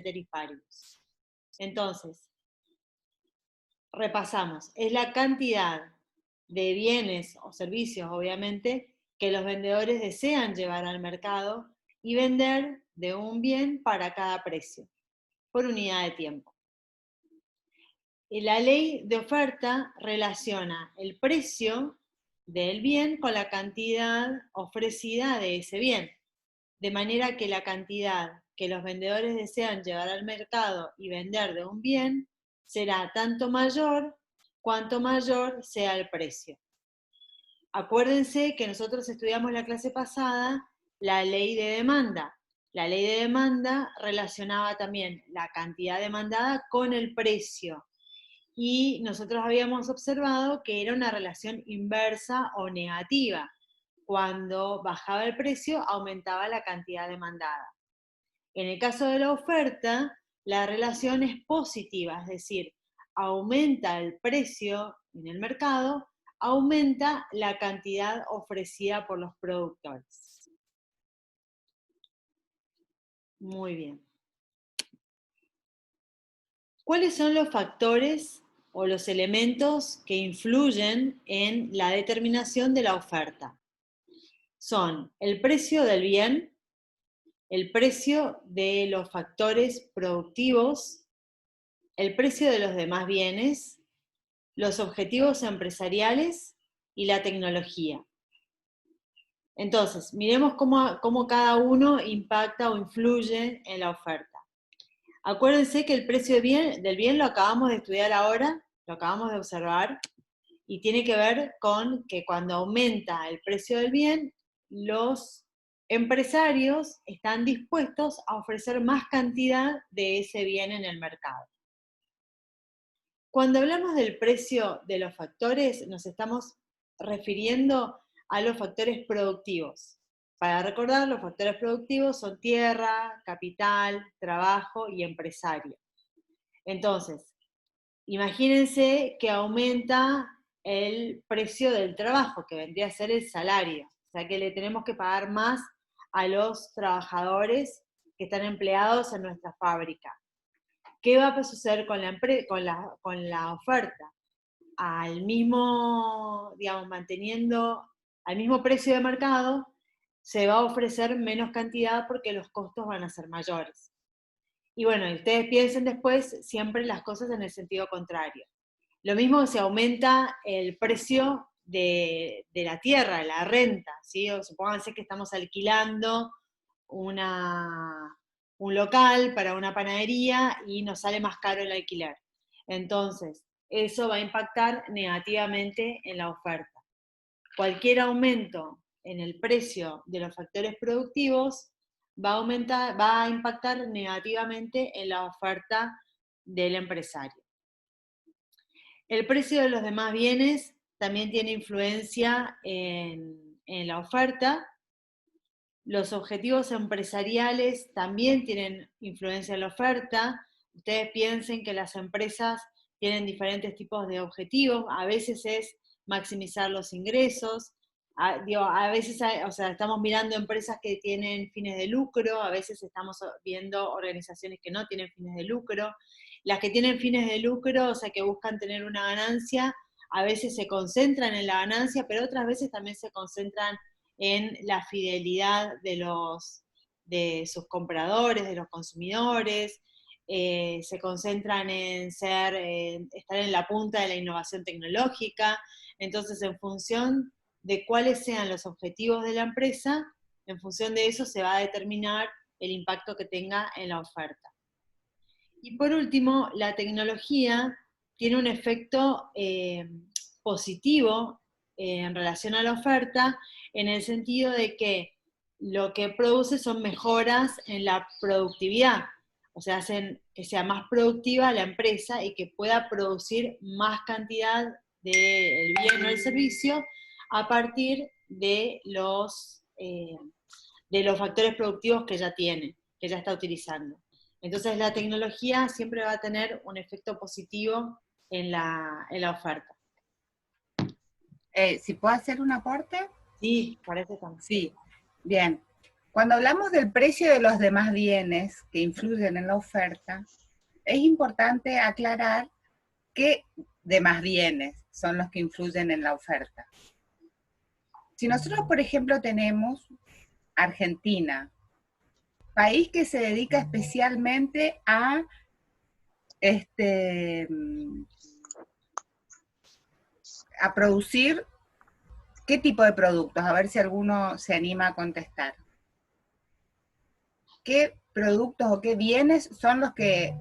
ceteris paribus. Entonces, repasamos, es la cantidad de bienes o servicios, obviamente, que los vendedores desean llevar al mercado y vender de un bien para cada precio, por unidad de tiempo. Y la ley de oferta relaciona el precio del bien con la cantidad ofrecida de ese bien, de manera que la cantidad que los vendedores desean llevar al mercado y vender de un bien será tanto mayor cuanto mayor sea el precio. Acuérdense que nosotros estudiamos la clase pasada la ley de demanda. La ley de demanda relacionaba también la cantidad demandada con el precio. Y nosotros habíamos observado que era una relación inversa o negativa. Cuando bajaba el precio, aumentaba la cantidad demandada. En el caso de la oferta, la relación es positiva, es decir, aumenta el precio en el mercado, aumenta la cantidad ofrecida por los productores. Muy bien. ¿Cuáles son los factores o los elementos que influyen en la determinación de la oferta? Son el precio del bien, el precio de los factores productivos, el precio de los demás bienes, los objetivos empresariales y la tecnología. Entonces, miremos cómo cada uno impacta o influye en la oferta. Acuérdense que el precio del bien lo acabamos de estudiar ahora, lo acabamos de observar, y tiene que ver con que cuando aumenta el precio del bien, los empresarios están dispuestos a ofrecer más cantidad de ese bien en el mercado. Cuando hablamos del precio de los factores, nos estamos refiriendo a los factores productivos. Para recordar, los factores productivos son tierra, capital, trabajo y empresario. Entonces, imagínense que aumenta el precio del trabajo, que vendría a ser el salario. O sea que le tenemos que pagar más a los trabajadores que están empleados en nuestra fábrica. ¿Qué va a suceder con la oferta? Al mismo, digamos, manteniendo al mismo precio de mercado, se va a ofrecer menos cantidad porque los costos van a ser mayores. Y bueno, ustedes piensen después siempre las cosas en el sentido contrario. Lo mismo se aumenta el precio de la tierra, la renta, ¿sí? O supónganse que estamos alquilando un local para una panadería y nos sale más caro el alquiler. Entonces, eso va a impactar negativamente en la oferta. Cualquier aumento en el precio de los factores productivos va a impactar negativamente en la oferta del empresario. El precio de los demás bienes también tiene influencia en la oferta. Los objetivos empresariales también tienen influencia en la oferta. Ustedes piensen que las empresas tienen diferentes tipos de objetivos. A veces es maximizar los ingresos. A veces estamos mirando empresas que tienen fines de lucro, a veces estamos viendo organizaciones que no tienen fines de lucro. Las que tienen fines de lucro, o sea, que buscan tener una ganancia, a veces se concentran en la ganancia, pero otras veces también se concentran en la fidelidad de sus compradores, de los consumidores, se concentran en estar en la punta de la innovación tecnológica. Entonces, en función de cuáles sean los objetivos de la empresa, en función de eso se va a determinar el impacto que tenga en la oferta. Y por último, la tecnología tiene un efecto positivo en relación a la oferta, en el sentido de que lo que produce son mejoras en la productividad, o sea, hacen que sea más productiva la empresa y que pueda producir más cantidad del bien o el servicio a partir de los factores productivos que ya tiene, que ya está utilizando. Entonces la tecnología siempre va a tener un efecto positivo en la oferta. ¿Si puedo hacer un aporte? Sí, parece también. Sí, bien. Cuando hablamos del precio de los demás bienes que influyen en la oferta, es importante aclarar qué demás bienes son los que influyen en la oferta. Si nosotros, por ejemplo, tenemos Argentina, país que se dedica especialmente a producir, ¿qué tipo de productos? A ver si alguno se anima a contestar. ¿Qué productos o qué bienes son los que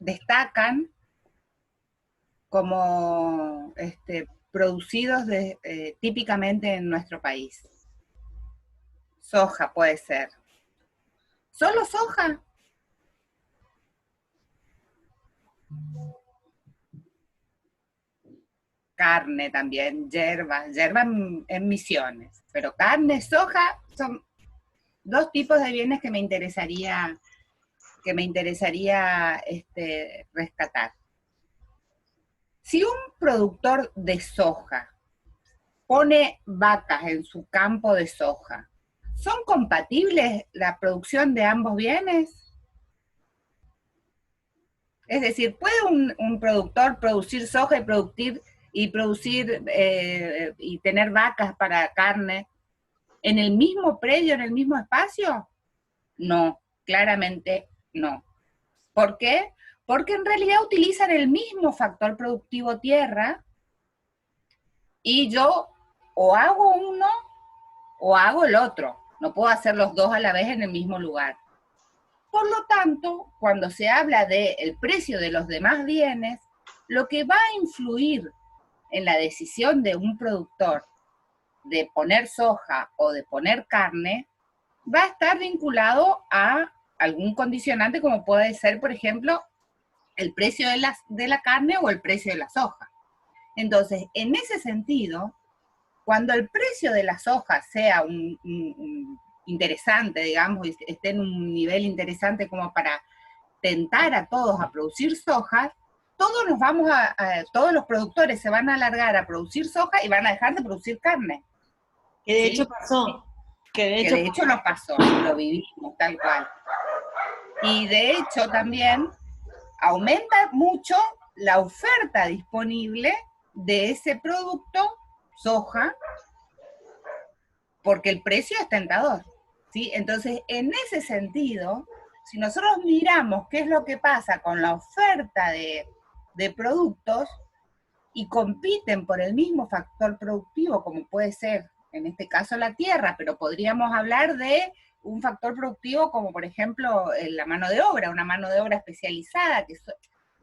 destacan como producidos típicamente en nuestro país? Soja puede ser. ¿Solo soja? Carne también, yerba en Misiones, pero carne, soja, son dos tipos de bienes que me interesaría rescatar. Si un productor de soja pone vacas en su campo de soja, ¿son compatibles la producción de ambos bienes? Es decir, ¿puede un productor producir soja y tener vacas para carne en el mismo predio, en el mismo espacio? No, claramente no. ¿Por qué? Porque en realidad utilizan el mismo factor productivo tierra y yo o hago uno o hago el otro. No puedo hacer los dos a la vez en el mismo lugar. Por lo tanto, cuando se habla del precio de los demás bienes, lo que va a influir en la decisión de un productor de poner soja o de poner carne, va a estar vinculado a algún condicionante como puede ser, por ejemplo, el precio de la carne o el precio de la soja. Entonces, en ese sentido, cuando el precio de la soja sea interesante, digamos, y esté en un nivel interesante como para tentar a todos a producir soja, todos los productores se van a alargar a producir soja y van a dejar de producir carne. Que de hecho pasó. Que de hecho nos pasó, lo vivimos tal cual. Y de hecho también aumenta mucho la oferta disponible de ese producto, soja, porque el precio es tentador, ¿sí? Entonces, en ese sentido, si nosotros miramos qué es lo que pasa con la oferta de productos y compiten por el mismo factor productivo, como puede ser en este caso la tierra, pero podríamos hablar de un factor productivo como por ejemplo la mano de obra, una mano de obra especializada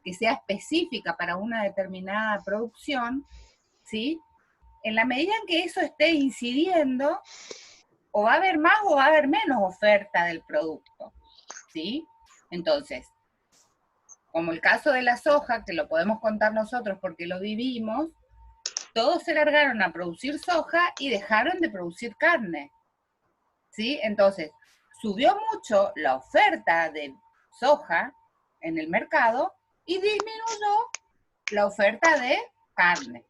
que sea específica para una determinada producción, ¿sí? En la medida en que eso esté incidiendo, o va a haber más o va a haber menos oferta del producto, ¿sí? Entonces, como el caso de la soja, que lo podemos contar nosotros porque lo vivimos, todos se largaron a producir soja y dejaron de producir carne, ¿sí? Entonces, subió mucho la oferta de soja en el mercado y disminuyó la oferta de carne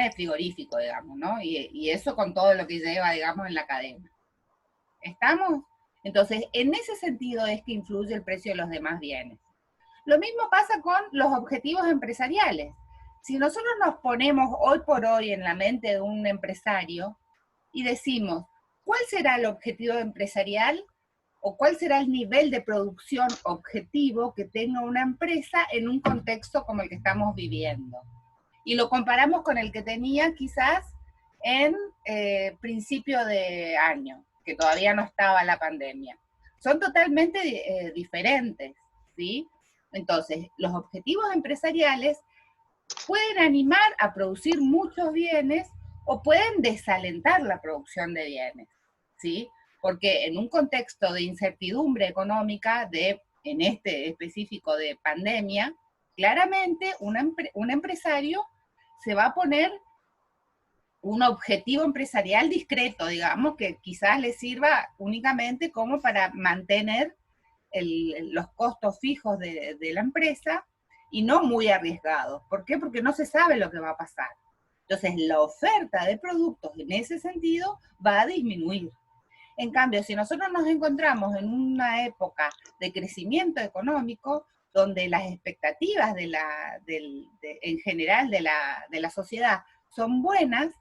de frigorífico, digamos, ¿no? Y eso con todo lo que lleva, digamos, en la cadena. ¿Estamos? Entonces, en ese sentido es que influye el precio de los demás bienes. Lo mismo pasa con los objetivos empresariales. Si nosotros nos ponemos hoy por hoy en la mente de un empresario y decimos, ¿cuál será el objetivo empresarial o cuál será el nivel de producción objetivo que tenga una empresa en un contexto como el que estamos viviendo? Y lo comparamos con el que tenía quizás en principio de año, que todavía no estaba la pandemia. Son totalmente diferentes, ¿sí? Entonces, los objetivos empresariales pueden animar a producir muchos bienes o pueden desalentar la producción de bienes, ¿sí? Porque en un contexto de incertidumbre económica, en este específico de pandemia, claramente un empresario se va a poner un objetivo empresarial discreto, digamos, que quizás le sirva únicamente como para mantener los costos fijos de la empresa y no muy arriesgados. ¿Por qué? Porque no se sabe lo que va a pasar. Entonces, la oferta de productos en ese sentido va a disminuir. En cambio, si nosotros nos encontramos en una época de crecimiento económico, donde las expectativas en general de la sociedad son buenas,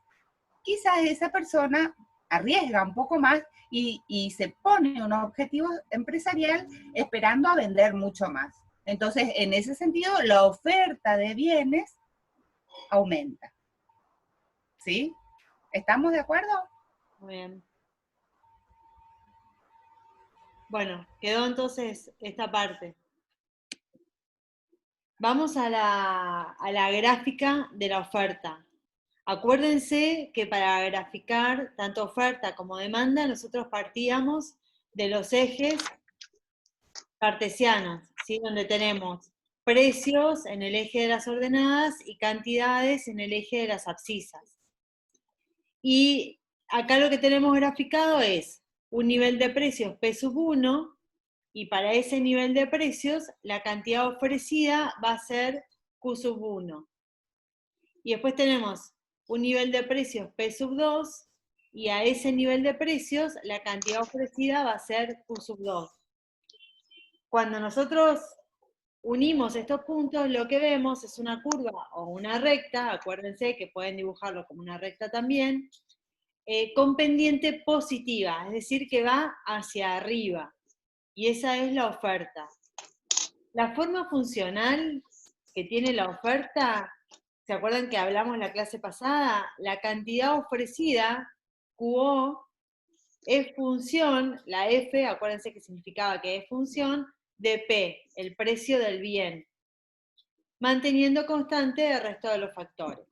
quizás esa persona arriesga un poco más y se pone un objetivo empresarial esperando a vender mucho más. Entonces, en ese sentido, la oferta de bienes aumenta. ¿Sí? ¿Estamos de acuerdo? Muy bien. Bueno, quedó entonces esta parte. Vamos a la gráfica de la oferta. Acuérdense que para graficar tanto oferta como demanda, nosotros partíamos de los ejes cartesianos, ¿sí? Donde tenemos precios en el eje de las ordenadas y cantidades en el eje de las abscisas. Y acá lo que tenemos graficado es un nivel de precios P sub 1, y para ese nivel de precios la cantidad ofrecida va a ser Q sub 1. Y después tenemos un nivel de precios P sub 2, y a ese nivel de precios la cantidad ofrecida va a ser Q sub 2. Cuando nosotros unimos estos puntos, lo que vemos es una curva o una recta, acuérdense que pueden dibujarlo como una recta también, con pendiente positiva, es decir, que va hacia arriba. Y esa es la oferta. La forma funcional que tiene la oferta, ¿se acuerdan que hablamos en la clase pasada? La cantidad ofrecida, QO, es función, la F, acuérdense que significaba que es función, de P, el precio del bien, manteniendo constante el resto de los factores.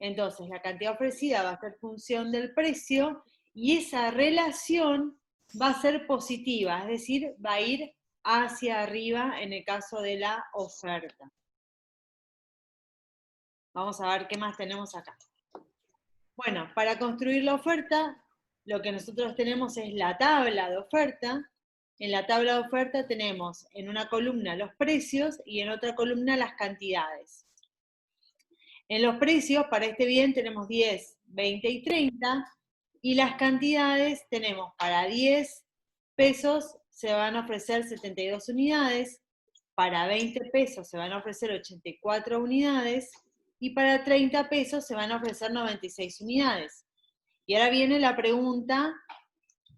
Entonces, la cantidad ofrecida va a ser función del precio, y esa relación va a ser positiva, es decir, va a ir hacia arriba en el caso de la oferta. Vamos a ver qué más tenemos acá. Bueno, para construir la oferta, lo que nosotros tenemos es la tabla de oferta. En la tabla de oferta tenemos en una columna los precios y en otra columna las cantidades. En los precios, para este bien tenemos 10, 20 y 30, y las cantidades tenemos para 10 pesos se van a ofrecer 72 unidades, para 20 pesos se van a ofrecer 84 unidades, y para 30 pesos se van a ofrecer 96 unidades. Y ahora viene la pregunta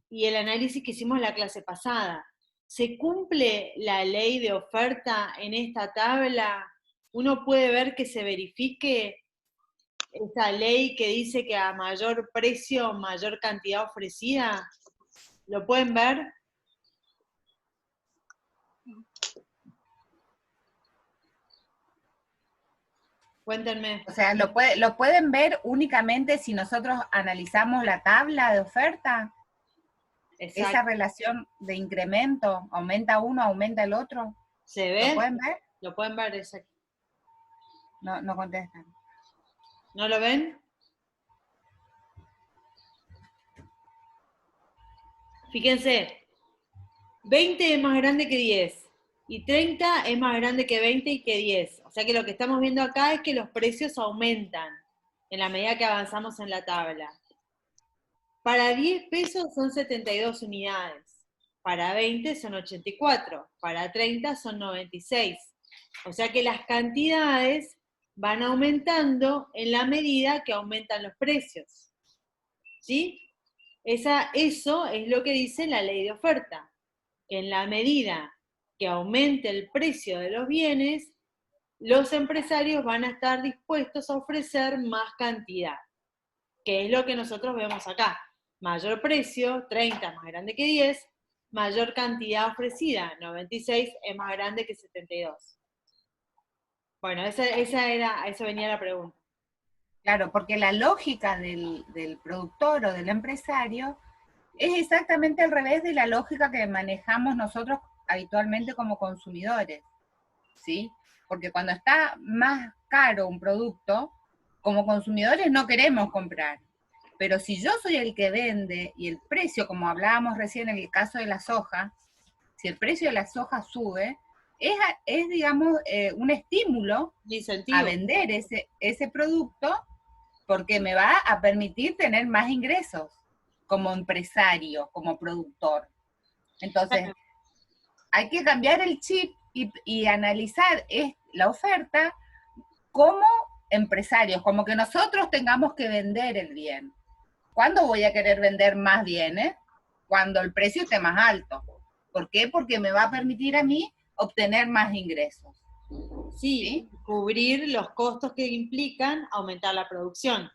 y el análisis que hicimos la clase pasada. ¿Se cumple la ley de oferta en esta tabla? Uno puede ver que se verifique esa ley que dice que a mayor precio, mayor cantidad ofrecida. ¿Lo pueden ver? Cuéntenme. O sea, lo pueden ver únicamente si nosotros analizamos la tabla de oferta. Exacto. Esa relación de incremento, aumenta uno, aumenta el otro. ¿Se ve? ¿Lo pueden ver? Lo pueden ver, exacto. No, no contestan. ¿No lo ven? Fíjense, 20 es más grande que 10 y 30 es más grande que 20 y que 10. O sea que lo que estamos viendo acá es que los precios aumentan en la medida que avanzamos en la tabla. Para 10 pesos son 72 unidades, para 20 son 84, para 30 son 96. O sea que las cantidades van aumentando en la medida que aumentan los precios. ¿Sí? Eso es lo que dice la ley de oferta, que en la medida que aumente el precio de los bienes, los empresarios van a estar dispuestos a ofrecer más cantidad, que es lo que nosotros vemos acá. Mayor precio, 30 más grande que 10, mayor cantidad ofrecida, 96 es más grande que 72. Bueno, a eso venía la pregunta. Claro, porque la lógica del productor o del empresario es exactamente al revés de la lógica que manejamos nosotros habitualmente como consumidores, ¿sí? Porque cuando está más caro un producto, como consumidores no queremos comprar. Pero si yo soy el que vende y el precio, como hablábamos recién en el caso de la soja, si el precio de la soja sube, es digamos, un estímulo a vender ese producto porque me va a permitir tener más ingresos. como empresario, como productor. Entonces, hay que cambiar el chip y analizar la oferta como empresarios, como que nosotros tengamos que vender el bien. ¿Cuándo voy a querer vender más bienes? Cuando el precio esté más alto. ¿Por qué? Porque me va a permitir a mí obtener más ingresos. Sí, cubrir los costos que implican aumentar la producción.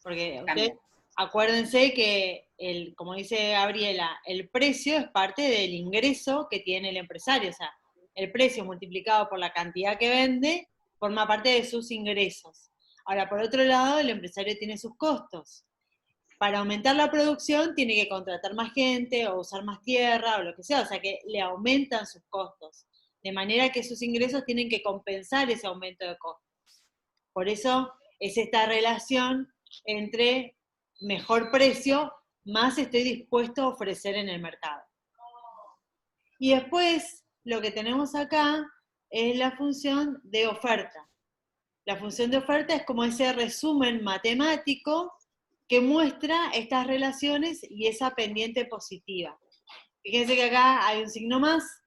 Porque ustedes acuérdense que, como dice Gabriela, el precio es parte del ingreso que tiene el empresario. O sea, el precio multiplicado por la cantidad que vende forma parte de sus ingresos. Ahora, por otro lado, el empresario tiene sus costos. Para aumentar la producción tiene que contratar más gente o usar más tierra o lo que sea, o sea que le aumentan sus costos, de manera que sus ingresos tienen que compensar ese aumento de costos. Por eso es esta relación entre mejor precio más estoy dispuesto a ofrecer en el mercado. Y después lo que tenemos acá es la función de oferta. La función de oferta es como ese resumen matemático que muestra estas relaciones y esa pendiente positiva. Fíjense que acá hay un signo más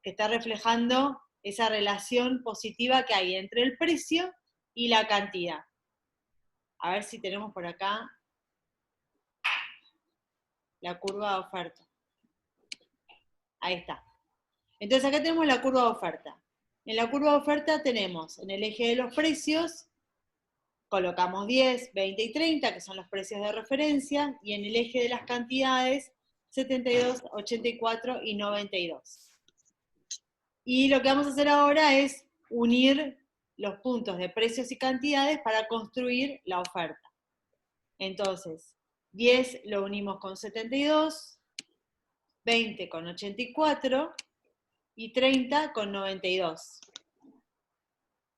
que está reflejando esa relación positiva que hay entre el precio y la cantidad. A ver si tenemos por acá la curva de oferta. Ahí está. Entonces acá tenemos la curva de oferta. En la curva de oferta tenemos en el eje de los precios, colocamos 10, 20 y 30, que son los precios de referencia, y en el eje de las cantidades, 72, 84 y 92. Y lo que vamos a hacer ahora es unir los puntos de precios y cantidades para construir la oferta. Entonces, 10 lo unimos con 72, 20 con 84 y 30 con 92.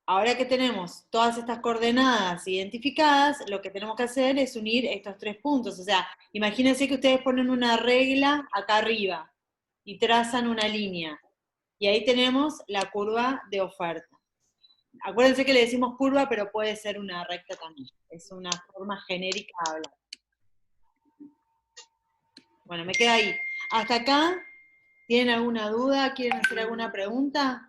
Ahora que tenemos todas estas coordenadas identificadas, lo que tenemos que hacer es unir estos tres puntos. O sea, imagínense que ustedes ponen una regla acá arriba y trazan una línea. Y ahí tenemos la curva de oferta. Acuérdense que le decimos curva, pero puede ser una recta también. Es una forma genérica de hablar. Bueno, me queda ahí. Hasta acá, ¿tienen alguna duda? ¿Quieren hacer alguna pregunta?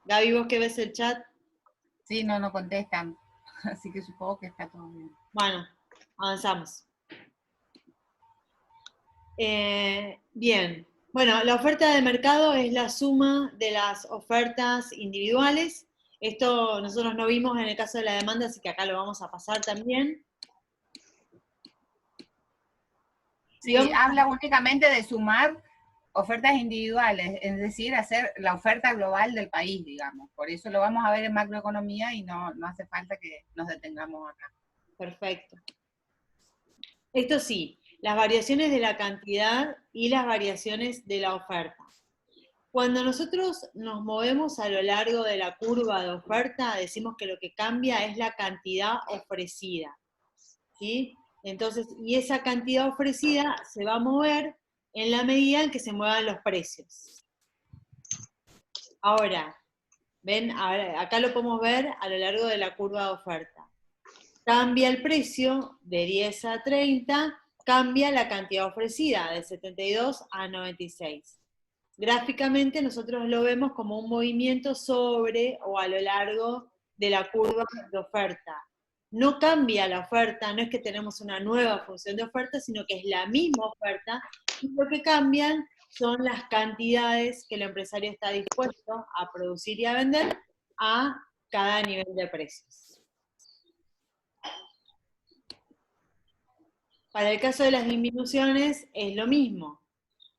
Gaby, ¿vos que ves el chat? Sí, no contestan. Así que supongo que está todo bien. Bueno, avanzamos. Bien. Bueno, la oferta de mercado es la suma de las ofertas individuales. Esto nosotros no vimos en el caso de la demanda, así que acá lo vamos a pasar también. Sí, habla únicamente de sumar ofertas individuales, es decir, hacer la oferta global del país, digamos. Por eso lo vamos a ver en macroeconomía y no hace falta que nos detengamos acá. Perfecto. Esto sí, las variaciones de la cantidad y las variaciones de la oferta. Cuando nosotros nos movemos a lo largo de la curva de oferta, decimos que lo que cambia es la cantidad ofrecida, ¿sí? Entonces, y esa cantidad ofrecida se va a mover en la medida en que se muevan los precios. Ahora, ven, acá lo podemos ver a lo largo de la curva de oferta. Cambia el precio de 10 a 30, cambia la cantidad ofrecida de 72 a 96. Gráficamente nosotros lo vemos como un movimiento sobre o a lo largo de la curva de oferta. No cambia la oferta, no es que tenemos una nueva función de oferta, sino que es la misma oferta, y lo que cambian son las cantidades que el empresario está dispuesto a producir y a vender a cada nivel de precios. Para el caso de las disminuciones es lo mismo.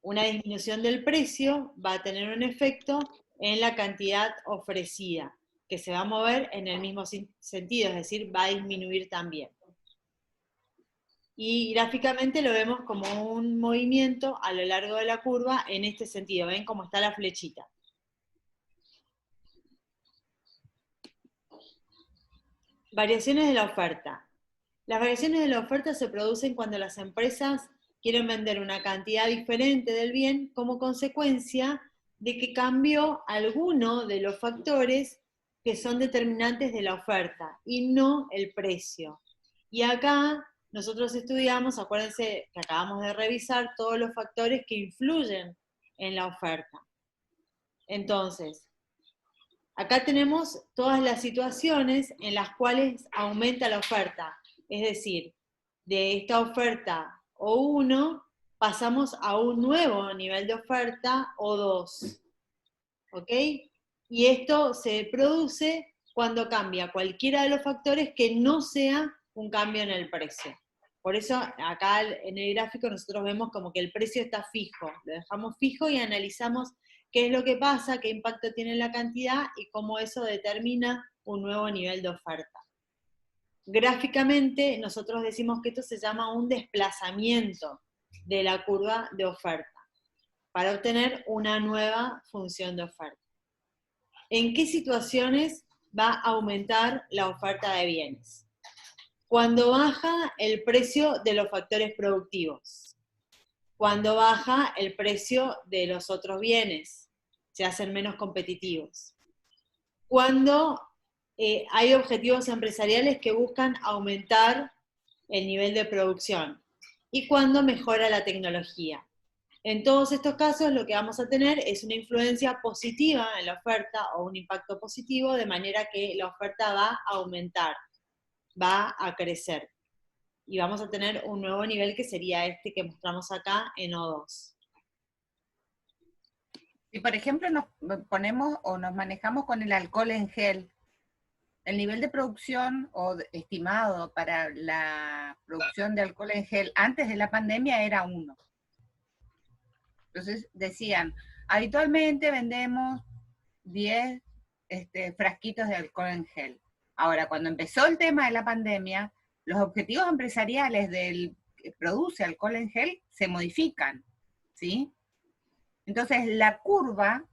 Una disminución del precio va a tener un efecto en la cantidad ofrecida, que se va a mover en el mismo sentido, es decir, va a disminuir también. Y gráficamente lo vemos como un movimiento a lo largo de la curva en este sentido. ¿Ven cómo está la flechita? Variaciones de la oferta. Las variaciones de la oferta se producen cuando las empresas quieren vender una cantidad diferente del bien como consecuencia de que cambió alguno de los factores que son determinantes de la oferta y no el precio. Y acá nosotros estudiamos, acuérdense que acabamos de revisar todos los factores que influyen en la oferta. Entonces, acá tenemos todas las situaciones en las cuales aumenta la oferta. Es decir, de esta oferta O1 pasamos a un nuevo nivel de oferta O2. ¿Ok? Y esto se produce cuando cambia cualquiera de los factores que no sea un cambio en el precio. Por eso acá en el gráfico nosotros vemos como que el precio está fijo, lo dejamos fijo y analizamos qué es lo que pasa, qué impacto tiene la cantidad y cómo eso determina un nuevo nivel de oferta. Gráficamente nosotros decimos que esto se llama un desplazamiento de la curva de oferta para obtener una nueva función de oferta. ¿En qué situaciones va a aumentar la oferta de bienes? Cuando baja el precio de los factores productivos, cuando baja el precio de los otros bienes, se hacen menos competitivos, cuando hay objetivos empresariales que buscan aumentar el nivel de producción y cuando mejora la tecnología. En todos estos casos lo que vamos a tener es una influencia positiva en la oferta o un impacto positivo, de manera que la oferta va a aumentar, va a crecer. Y vamos a tener un nuevo nivel que sería este que mostramos acá en O2. Si por ejemplo nos ponemos o nos manejamos con el alcohol en gel, el nivel de producción estimado para la producción de alcohol en gel antes de la pandemia era 1. Entonces decían, habitualmente vendemos 10 frasquitos de alcohol en gel. Ahora, cuando empezó el tema de la pandemia, los objetivos empresariales del que produce alcohol en gel se modifican, ¿sí? Entonces, la curva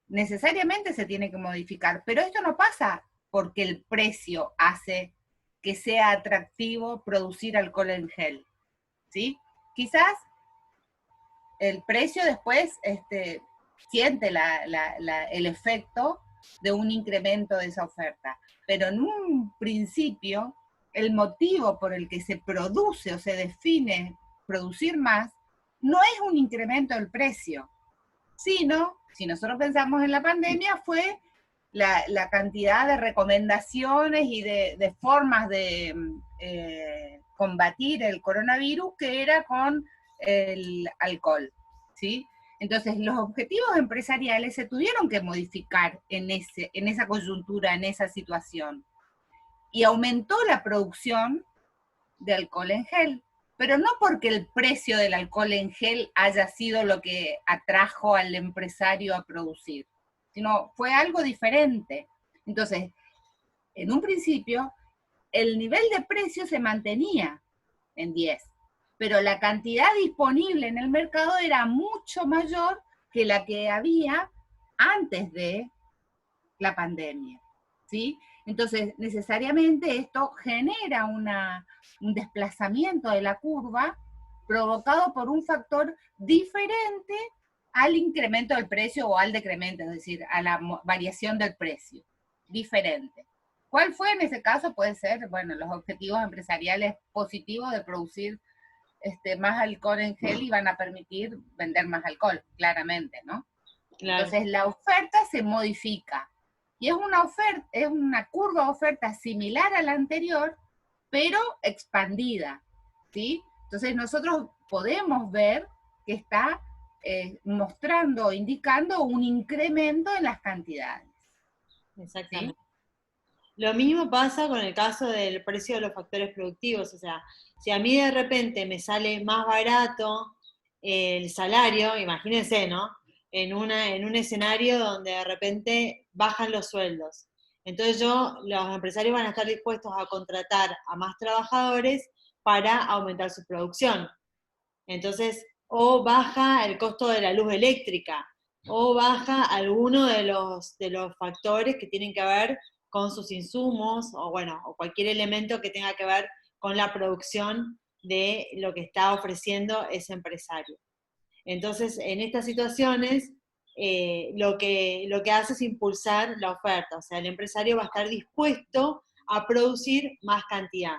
necesariamente se tiene que modificar, pero esto no pasa porque el precio hace que sea atractivo producir alcohol en gel, ¿sí? Quizás el precio después siente el efecto de un incremento de esa oferta, pero en un principio el motivo por el que se produce o se define producir más no es un incremento del precio, sino, si nosotros pensamos en la pandemia, fue la cantidad de recomendaciones y de formas de combatir el coronavirus que era con el alcohol, ¿sí? Entonces, los objetivos empresariales se tuvieron que modificar en esa coyuntura, en esa situación. Y aumentó la producción de alcohol en gel, pero no porque el precio del alcohol en gel haya sido lo que atrajo al empresario a producir, sino fue algo diferente. Entonces, en un principio, el nivel de precio se mantenía en 10, pero la cantidad disponible en el mercado era mucho mayor que la que había antes de la pandemia, ¿sí? Entonces, necesariamente esto genera un desplazamiento de la curva provocado por un factor diferente al incremento del precio o al decremento, es decir, a la variación del precio, diferente. ¿Cuál fue en ese caso? Puede ser, bueno, los objetivos empresariales positivos de producir más alcohol en gel y van a permitir vender más alcohol, claramente, ¿no? Claro. Entonces la oferta se modifica. Y es una curva de oferta similar a la anterior, pero expandida, ¿sí? Entonces nosotros podemos ver que está mostrando, indicando un incremento en las cantidades. Exactamente. ¿Sí? Lo mismo pasa con el caso del precio de los factores productivos, o sea, si a mí de repente me sale más barato el salario, imagínense, ¿no? En un escenario donde de repente bajan los sueldos. Entonces los empresarios van a estar dispuestos a contratar a más trabajadores para aumentar su producción. Entonces, o baja el costo de la luz eléctrica, o baja alguno de los factores que tienen que ver con sus insumos, o bueno, o cualquier elemento que tenga que ver con la producción de lo que está ofreciendo ese empresario. Entonces, en estas situaciones, lo que hace es impulsar la oferta, o sea, el empresario va a estar dispuesto a producir más cantidad.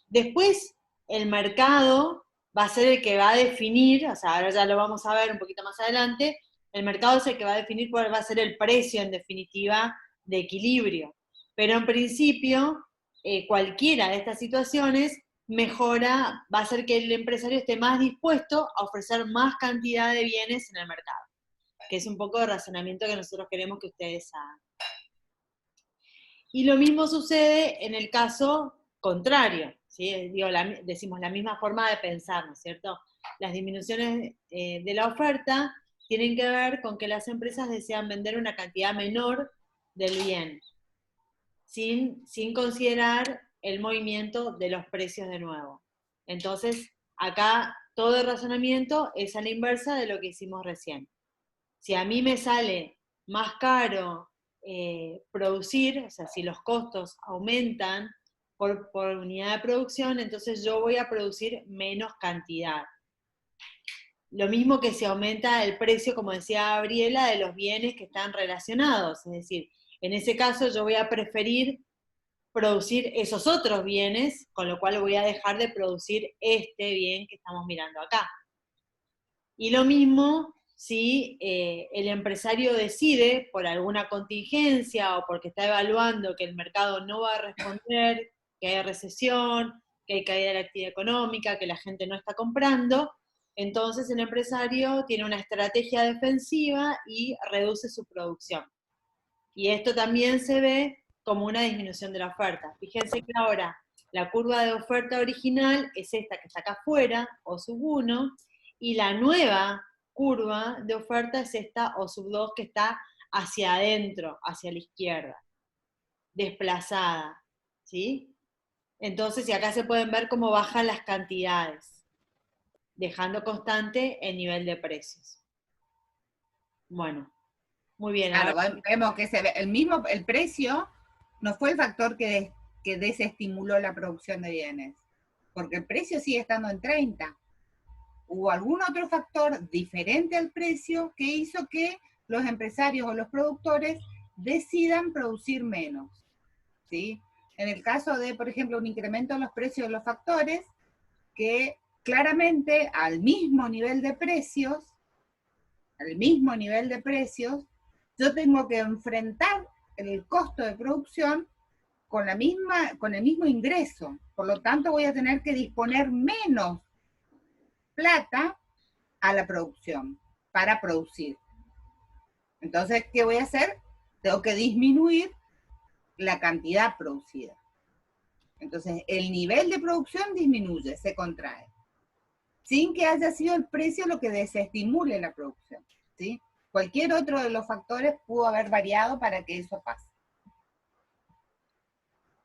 Después, el mercado va a ser el que va a definir, o sea, ahora ya lo vamos a ver un poquito más adelante, el mercado es el que va a definir cuál va a ser el precio, en definitiva, de equilibrio. Pero en principio, cualquiera de estas situaciones mejora, va a hacer que el empresario esté más dispuesto a ofrecer más cantidad de bienes en el mercado, que es un poco de razonamiento que nosotros queremos que ustedes hagan. Y lo mismo sucede en el caso contrario, ¿sí? Digo, decimos la misma forma de pensar, ¿no es cierto? Las disminuciones de la oferta tienen que ver con que las empresas desean vender una cantidad menor del bien, sin considerar el movimiento de los precios de nuevo. Entonces, acá todo el razonamiento es a la inversa de lo que hicimos recién. Si a mí me sale más caro producir, o sea, si los costos aumentan por unidad de producción, entonces yo voy a producir menos cantidad. Lo mismo que si aumenta el precio, como decía Gabriela, de los bienes que están relacionados. Es decir, en ese caso yo voy a preferir producir esos otros bienes, con lo cual voy a dejar de producir este bien que estamos mirando acá. Y lo mismo si el empresario decide, por alguna contingencia o porque está evaluando que el mercado no va a responder, que hay recesión, que hay caída de la actividad económica, que la gente no está comprando, entonces el empresario tiene una estrategia defensiva y reduce su producción. Y esto también se ve como una disminución de la oferta. Fíjense que ahora la curva de oferta original es esta que está acá afuera, O sub 1, y la nueva curva de oferta es esta O sub 2 que está hacia adentro, hacia la izquierda, desplazada, ¿sí? Entonces, y acá se pueden ver cómo bajan las cantidades, dejando constante el nivel de precios. Bueno, muy bien. Claro, Ahora, vemos que el precio no fue el factor que desestimuló la producción de bienes, porque el precio sigue estando en 30. Hubo algún otro factor diferente al precio que hizo que los empresarios o los productores decidan producir menos, ¿sí? En el caso de, por ejemplo, un incremento en los precios de los factores, que claramente al mismo nivel de precios, yo tengo que enfrentar el costo de producción con el mismo ingreso. Por lo tanto, voy a tener que disponer menos plata a la producción para producir. Entonces, ¿qué voy a hacer? Tengo que disminuir la cantidad producida. Entonces, el nivel de producción disminuye, se contrae, sin que haya sido el precio lo que desestimule la producción, ¿sí? Cualquier otro de los factores pudo haber variado para que eso pase.